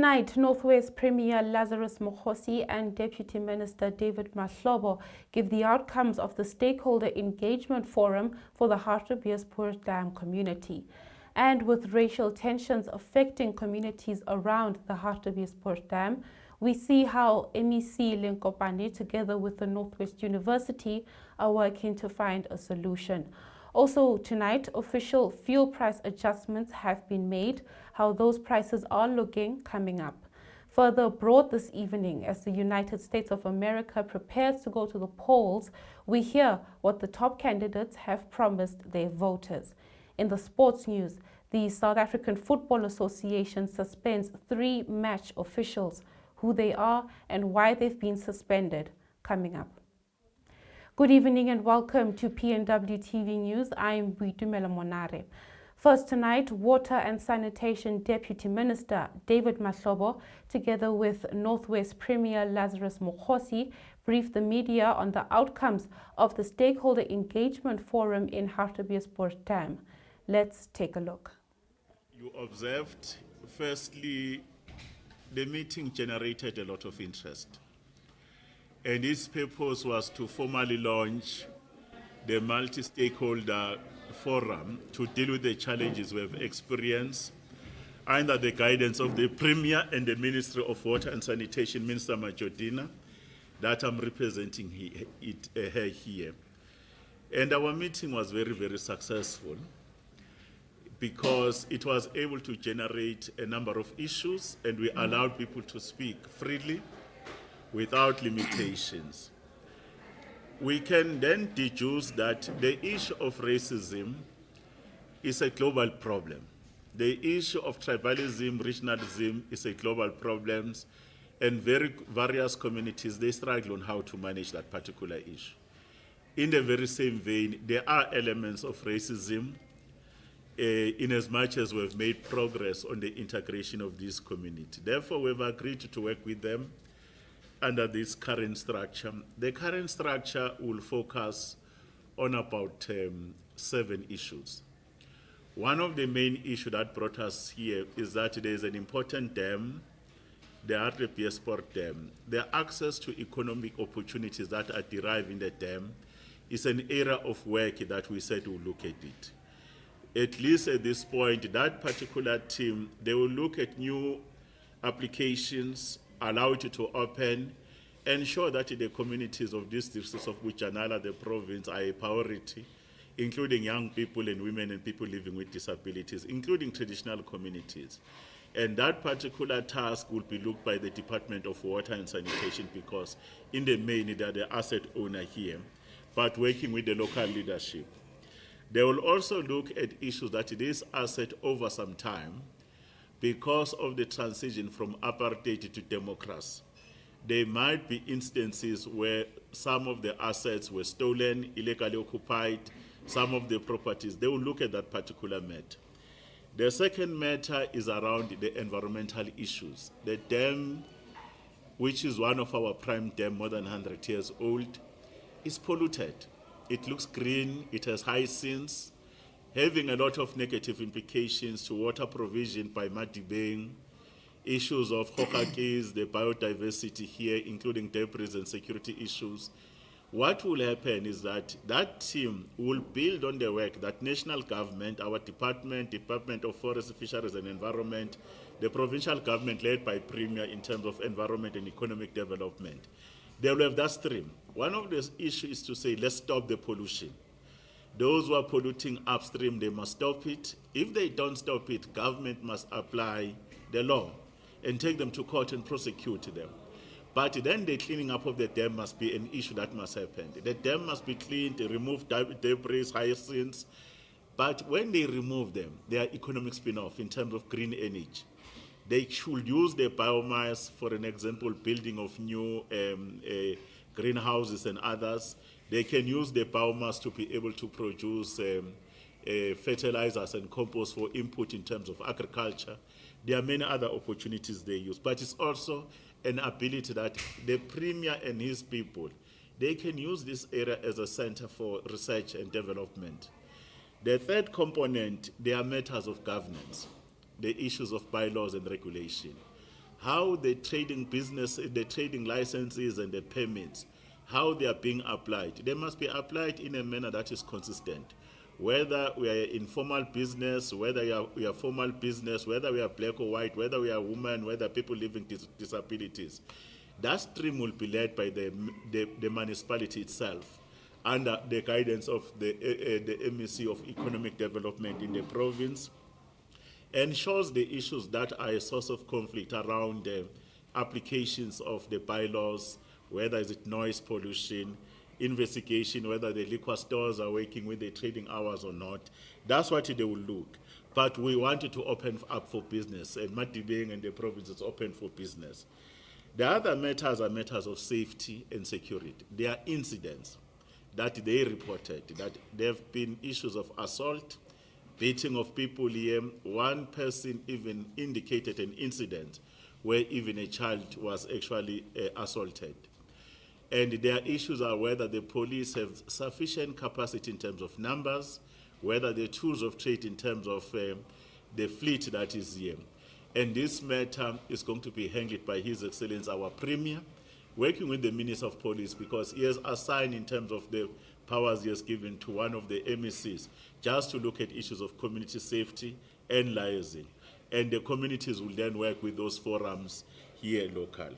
Tonight, Northwest Premier Lazarus Mokgosi and Deputy Minister David Mahlobo give the outcomes of the Stakeholder Engagement Forum for the Hartebeesport Dam community. And with racial tensions affecting communities around the Hartebeesport Dam, we see how MEC Lenkopane, together with the Northwest University, are working to find a solution. Also tonight, official fuel price adjustments have been made, how those prices are looking coming up. Further abroad this evening, as the United States of America prepares to go to the polls, we hear what the top candidates have promised their voters. In the sports news, the South African Football Association suspends 3 match officials, who they are and why they've been suspended, coming up. Good evening and welcome to PNW TV News. I'm Boitumelo Monare. First tonight, Water and Sanitation Deputy Minister David Mahlobo, together with Northwest Premier Lazarus Mokgosi, briefed the media on the outcomes of the Stakeholder Engagement Forum in Hartebeesport Dam. Let's take a look. You observed, firstly, the meeting generated a lot of interest. And its purpose was to formally launch the multi-stakeholder forum to deal with the challenges we have experienced under the guidance of the Premier and the Minister of Water and Sanitation, Minister Mahlobo, that I'm representing her here. And our meeting was very, very successful because it was able to generate a number of issues and we allowed people to speak freely without limitations. We can then deduce that the issue of racism is a global problem. The issue of tribalism, regionalism is a global problem, and various communities, they struggle on how to manage that particular issue. In the very same vein, there are elements of racism in as much as we've made progress on the integration of this community. Therefore, we've agreed to work with them under this current structure. The current structure will focus on about 7 issues. One of the main issues that brought us here is that there is an important dam, the Hartebeesport Dam. The access to economic opportunities that are derived in the dam is an area of work that we said we'll look at it. At least at this point, that particular team, they will look at new applications, allow it to open, ensure that the communities of these districts of Boitumelo, the province, are a priority, including young people and women and people living with disabilities, including traditional communities. And that particular task will be looked by the Department of Water and Sanitation because in the main, they are the asset owner here, but working with the local leadership. They will also look at issues that this asset over some time, because of the transition from apartheid to democracy, there might be instances where some of the assets were stolen, illegally occupied, some of the properties. They will look at that particular matter. The second matter is around the environmental issues. The dam, which is one of our prime dams, more than 100 years old, is polluted. It looks green, it has hyacinths, having a lot of negative implications to water provision by Madibeng, issues of Hokakis, the biodiversity here, including debris and security issues. What will happen is that that team will build on the work that national government, our Department of Forest, Fisheries and Environment, the provincial government led by Premier in terms of environment and economic development. They will have that stream. One of the issues is to say, let's stop the pollution. Those who are polluting upstream, they must stop it. If they don't stop it, government must apply the law and take them to court and prosecute them. But then the cleaning up of the dam must be an issue that must happen. The dam must be cleaned, remove debris, hyacinths. But when they remove them, they are economic spin-off in terms of green energy. They should use the biomass, for an example, building of new greenhouses and others. They can use the biomass to be able to produce fertilizers and compost for input in terms of agriculture. There are many other opportunities they use, but it's also an ability that the Premier and his people, they can use this area as a center for research and development. The third component, they are matters of governance, the issues of bylaws and regulation. how the trading business, the trading licenses and the permits, how they are being applied. They must be applied in a manner that is consistent. Whether we are informal business, whether we are formal business, whether we are black or white, whether we are women, whether people living with disabilities, that stream will be led by the municipality itself under the guidance of the MEC of Economic Development in the province, and shows the issues that are a source of conflict around the applications of the bylaws, whether is it noise pollution, investigation, whether the liquor stores are working with the trading hours or not. That's what they will look. But we wanted to open up for business, and Matibeng and the province is open for business. The other matters are matters of safety and security. There are incidents that they reported, that there have been issues of assault, beating of people here. One person even indicated an incident where even a child was actually assaulted. And their issues are whether the police have sufficient capacity in terms of numbers, whether the tools of trade in terms of the fleet that is here. And this matter is going to be handled by His Excellency, our Premier, working with the Minister of Police, because he has assigned in terms of the powers he has given to one of the MECs just to look at issues of community safety and liaising. And the communities will then work with those forums here local.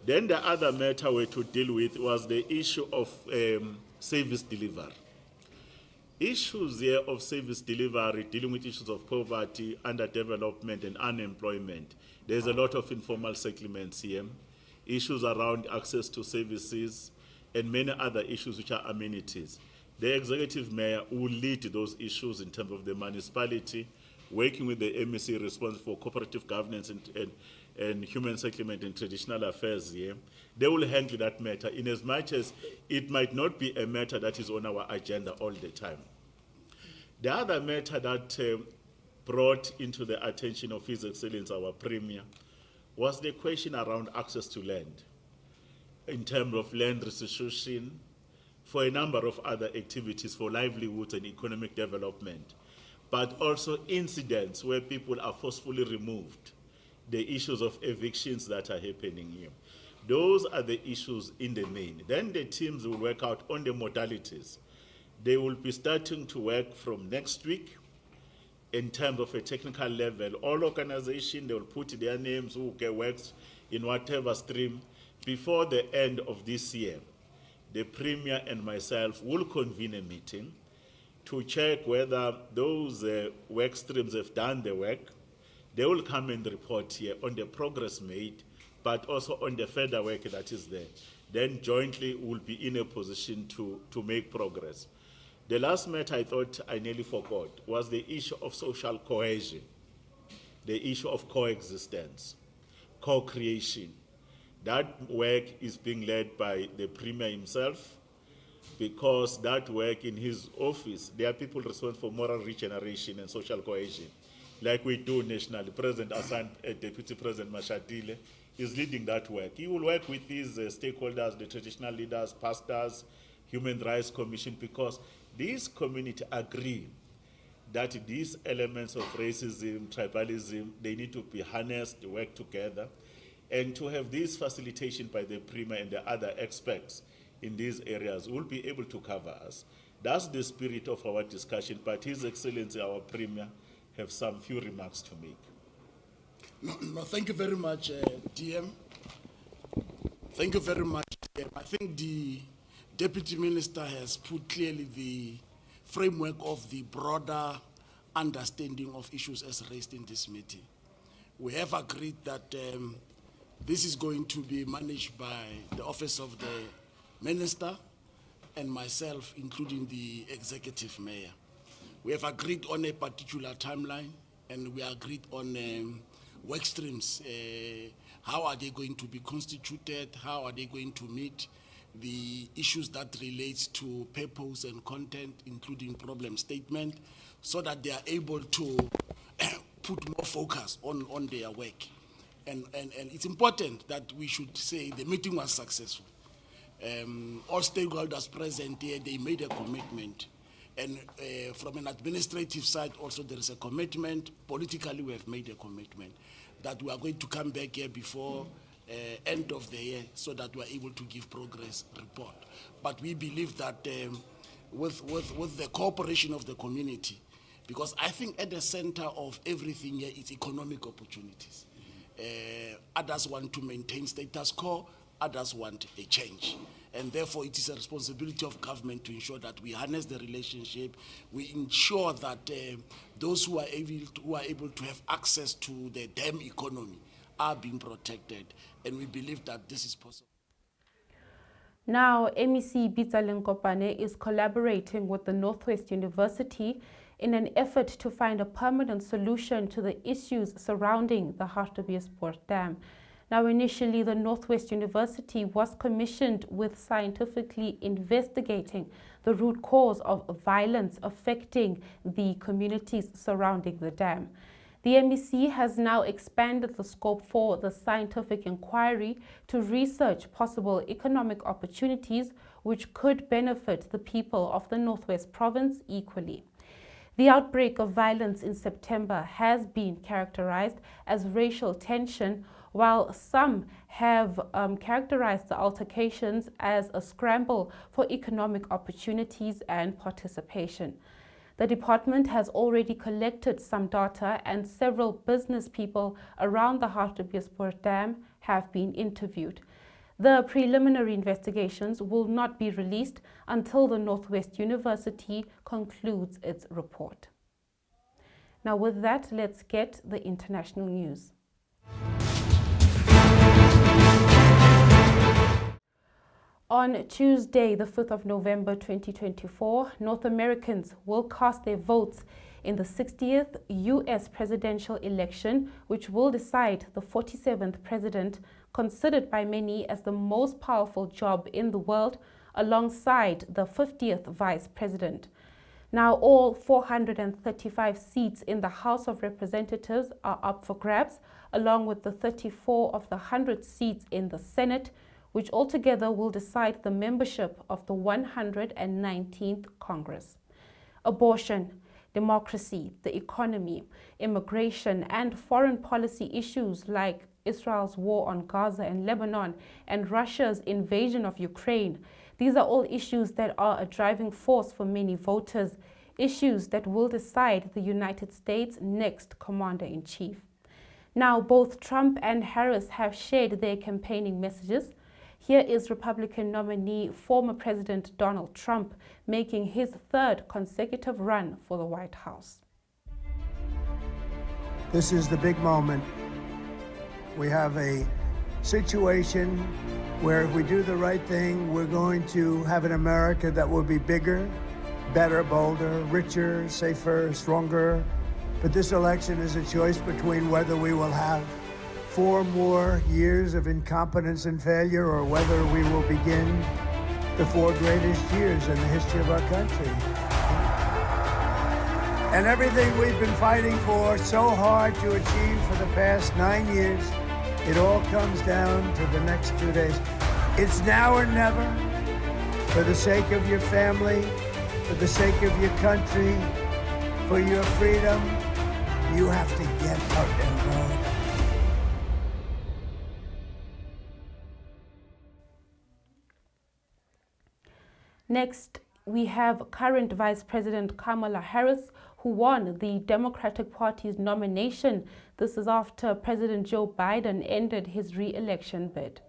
Then the other matter we had to deal with was the issue of service delivery. Issues here of service delivery, dealing with issues of poverty, underdevelopment, and unemployment. There's a lot of informal settlements here, issues around access to services, and many other issues which are amenities. The executive mayor will lead those issues in terms of the municipality, working with the MEC responsible for cooperative governance and human settlement and traditional affairs here. They will handle that matter in as much as it might not be a matter that is on our agenda all the time. The other matter that brought into the attention of His Excellency, our Premier, was the question around access to land in terms of land restitution for a number of other activities for livelihoods and economic development, but also incidents where people are forcefully removed, the issues of evictions that are happening here. Those are the issues in the main. Then the teams will work out on the modalities. They will be starting to work from next week in terms of a technical level. All organizations, they will put their names who can work in whatever stream. Before the end of this year, the Premier and myself will convene a meeting to check whether those work streams have done the work. They will come and report here on the progress made, but also on the further work that is there. Then jointly we'll be in a position to make progress. The last matter I thought I nearly forgot was the issue of social cohesion, the issue of coexistence, co-creation. That work is being led by the Premier himself, because that work in his office, there are people responsible for moral regeneration and social cohesion, like we do nationally. President Hassan, Deputy President Mashatile, is leading that work. He will work with his stakeholders, the traditional leaders, pastors, Human Rights Commission, because these communities agree that these elements of racism, tribalism, they need to be harnessed, work together, and to have this facilitation by the Premier and the other experts in these areas will be able to cover us. That's the spirit of our discussion, but His Excellency, our Premier, have some few remarks to make. No, thank you very much, DM. Thank you very much, DM. I think the Deputy Minister has put clearly the framework of the broader understanding of issues as raised in this meeting. We have agreed that this is going to be managed by the Office of the Minister and myself, including the Executive Mayor. We have agreed on a particular timeline, and we agreed on work streams. How are they going to be constituted? How are they going to meet the issues that relates to purpose and content, including problem statement, so that they are able to put more focus on their work. And it's important that we should say the meeting was successful. All stakeholders present here, they made a commitment. And from an administrative side also there is a commitment. Politically we have made a commitment that we are going to come back here before end of the year so that we are able to give progress report. But we believe that with the cooperation of the community, because I think at the center of everything here is economic opportunities. Others want to maintain status quo, others want a change. And therefore it is a responsibility of government to ensure that we harness the relationship, we ensure that those who are able to have access to the dam economy are being protected, and we believe that this is possible. Now, MEC Lenkopane is collaborating with the Northwest University in an effort to find a permanent solution to the issues surrounding the Hartebeesport Dam. Now, initially, the Northwest University was commissioned with scientifically investigating the root cause of violence affecting the communities surrounding the dam. The MEC has now expanded the scope for the scientific inquiry to research possible economic opportunities which could benefit the people of the Northwest Province equally. The outbreak of violence in September has been characterized as racial tension, while some have characterized the altercations as a scramble for economic opportunities and participation. The department has already collected some data, and several business people around the Hartebeesport Dam have been interviewed. The preliminary investigations will not be released until the Northwest University concludes its report. Now with that, let's get the international news. On Tuesday, the 5th of November 2024, North Americans will cast their votes in the 60th U.S. presidential election, which will decide the 47th president, considered by many as the most powerful job in the world, alongside the 50th vice president. Now, all 435 seats in the House of Representatives are up for grabs, along with the 34 of the 100 seats in the Senate, which altogether will decide the membership of the 119th Congress. Abortion, democracy, the economy, immigration, and foreign policy issues like Israel's war on Gaza and Lebanon and Russia's invasion of Ukraine. These are all issues that are a driving force for many voters, issues that will decide the United States' next commander-in-chief. Now, both Trump and Harris have shared their campaigning messages. Here is Republican nominee, former President Donald Trump, making his third consecutive run for the White House. This is the big moment. We have a situation where if we do the right thing, we're going to have an America that will be bigger, better, bolder, richer, safer, stronger. But this election is a choice between whether we will have 4 more years of incompetence and failure, or whether we will begin the 4 greatest years in the history of our country. And everything we've been fighting for so hard to achieve for the past 9 years, it all comes down to the next 2 days. It's now or never. For the sake of your family, for the sake of your country, for your freedom, you have to get out and vote. Next, we have current Vice President Kamala Harris, who won the Democratic Party's nomination. This is after President Joe Biden ended his re-election bid.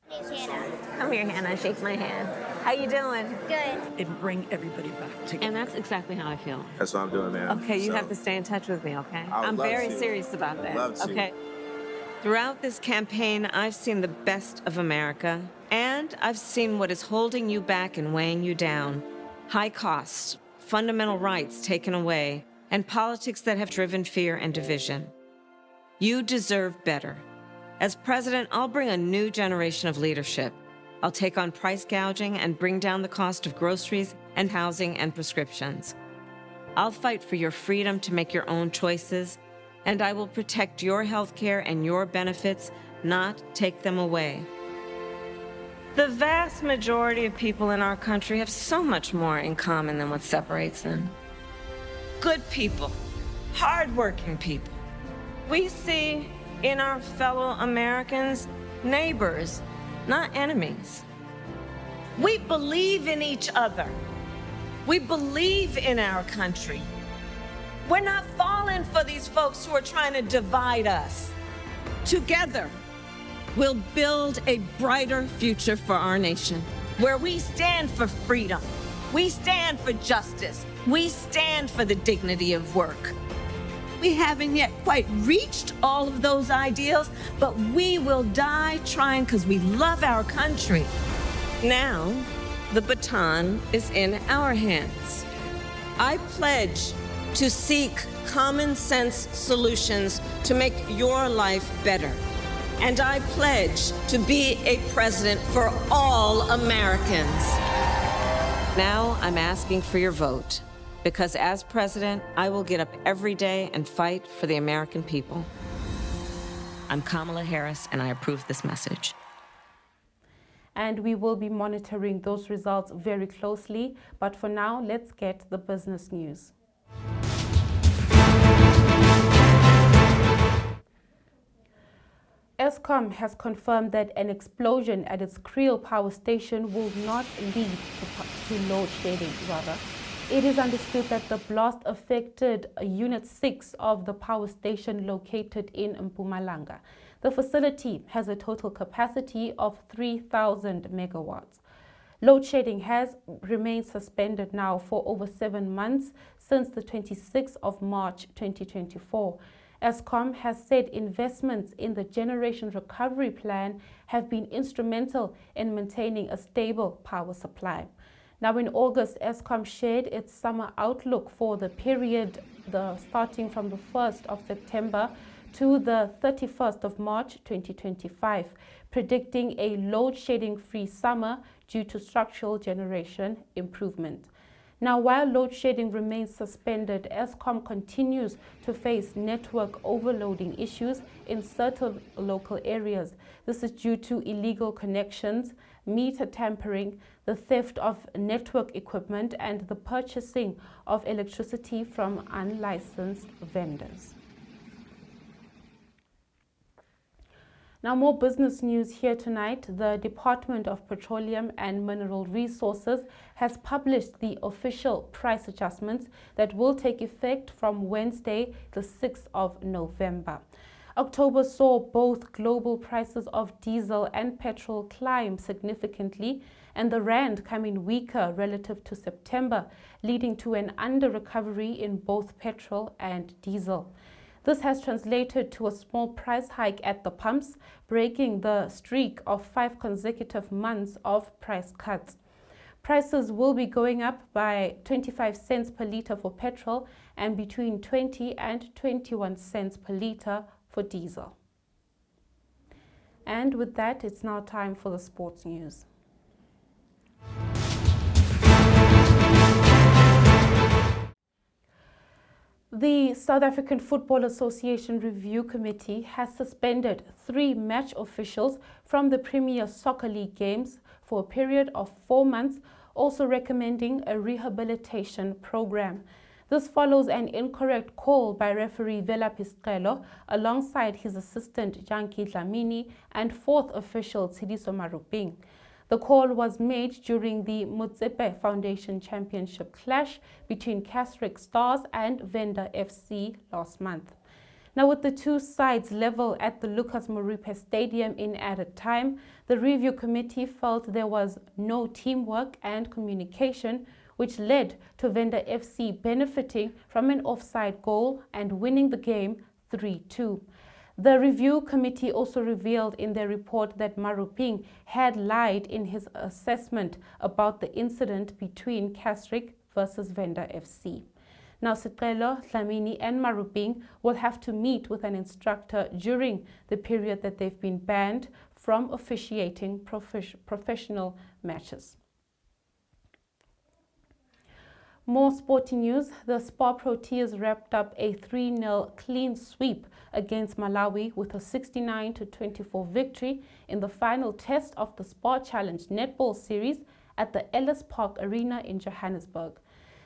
Come here, Hannah. Shake my hand. How you doing? Good. And bring everybody back together. And that's exactly how I feel. That's what I'm doing, man. Okay, you have to stay in touch with me, okay? I would I'm love very to. serious about that. Love to. Okay. Throughout this campaign, I've seen the best of America, and I've seen what is holding you back and weighing you down. High costs, fundamental rights taken away, and politics that have driven fear and division. You deserve better. As president, I'll bring a new generation of leadership. I'll take on price gouging and bring down the cost of groceries and housing and prescriptions. I'll fight for your freedom to make your own choices, and I will protect your health care and your benefits, not take them away. The vast majority of people in our country have so much more in common than what separates them. Good people, hardworking people. We see in our fellow Americans, neighbors, not enemies. We believe in each other. We believe in our country. We're not falling for these folks who are trying to divide us. Together, we'll build a brighter future for our nation, where we stand for freedom, we stand for justice, we stand for the dignity of work. We haven't yet quite reached all of those ideals, but we will die trying because we love our country. Now, the baton is in our hands. I pledge to seek common sense solutions to make your life better. And I pledge to be a president for all Americans. Now I'm asking for your vote, because as president, I will get up every day and fight for the American people. I'm Kamala Harris, and I approve this message. And we will be monitoring those results very closely. But for now, let's get the business news. Eskom has confirmed that an explosion at its Creel power station will not lead to load shedding, It is understood that the blast affected Unit 6 of the power station located in Mpumalanga. The facility has a total capacity of 3,000 megawatts. Load shedding has remained suspended now for over 7 months since the 26th of March 2024. Eskom has said investments in the Generation Recovery Plan have been instrumental in maintaining a stable power supply. Now in August, Eskom shared its summer outlook for the period starting from the 1st of September to the 31st of March 2025, predicting a load-shedding-free summer due to structural generation improvement. Now, while load shedding remains suspended, Eskom continues to face network overloading issues in certain local areas. This is due to illegal connections, meter tampering, the theft of network equipment, and the purchasing of electricity from unlicensed vendors. Now, more business news here tonight. The Department of Petroleum and Mineral Resources has published the official price adjustments that will take effect from Wednesday, the 6th of November. October saw both global prices of diesel and petrol climb significantly, and the rand come in weaker relative to September, leading to an under-recovery in both petrol and diesel. This has translated to a small price hike at the pumps, breaking the streak of 5 consecutive months of price cuts. Prices will be going up by 25 cents per litre for petrol and between 20 and 21 cents per litre for diesel. And with that, it's now time for the sports news. The South African Football Association Review Committee has suspended 3 match officials from the Premier Soccer League games for a period of 4 months, also recommending a rehabilitation program. This follows an incorrect call by referee Vela Piscelo alongside his assistant Janki Dlamini and 4th official Tsidiso Maruping. The call was made during the Motsepe Foundation Championship clash between Casric Stars and Venda FC last month. Now, with the two sides level at the Lucas Moripe Stadium in added time, the review committee felt there was no teamwork and communication, which led to Venda FC benefiting from an offside goal and winning the game 3-2. The review committee also revealed in their report that Maruping had lied in his assessment about the incident between Casric versus Venda FC. Now, Sicelo, Dlamini and Maruping will have to meet with an instructor during the period that they've been banned from officiating professional matches. More sporting news. The Spar Proteas wrapped up a 3-0 clean sweep against Malawi with a 69-24 victory in the final test of the Spar Challenge Netball Series at the Ellis Park Arena in Johannesburg.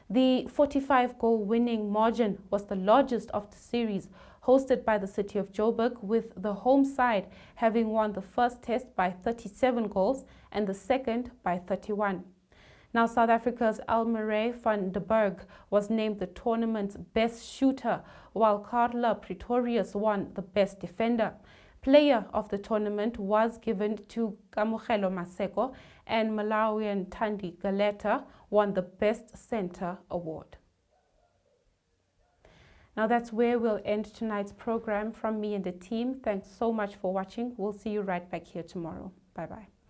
The 45-goal winning margin was the largest of the series, hosted by the city of Joburg, with the home side having won the first test by 37 goals and the second by 31. Now, South Africa's Elmire van den Berg was named the tournament's best shooter, while Carla Pretorius won the best defender. Player of the tournament was given to Kamogelo Maseko, and Malawian Thandi Galeta won the Best Center award. Now that's where we'll end tonight's program from me and the team. Thanks so much for watching. We'll see you right back here tomorrow. Bye-bye.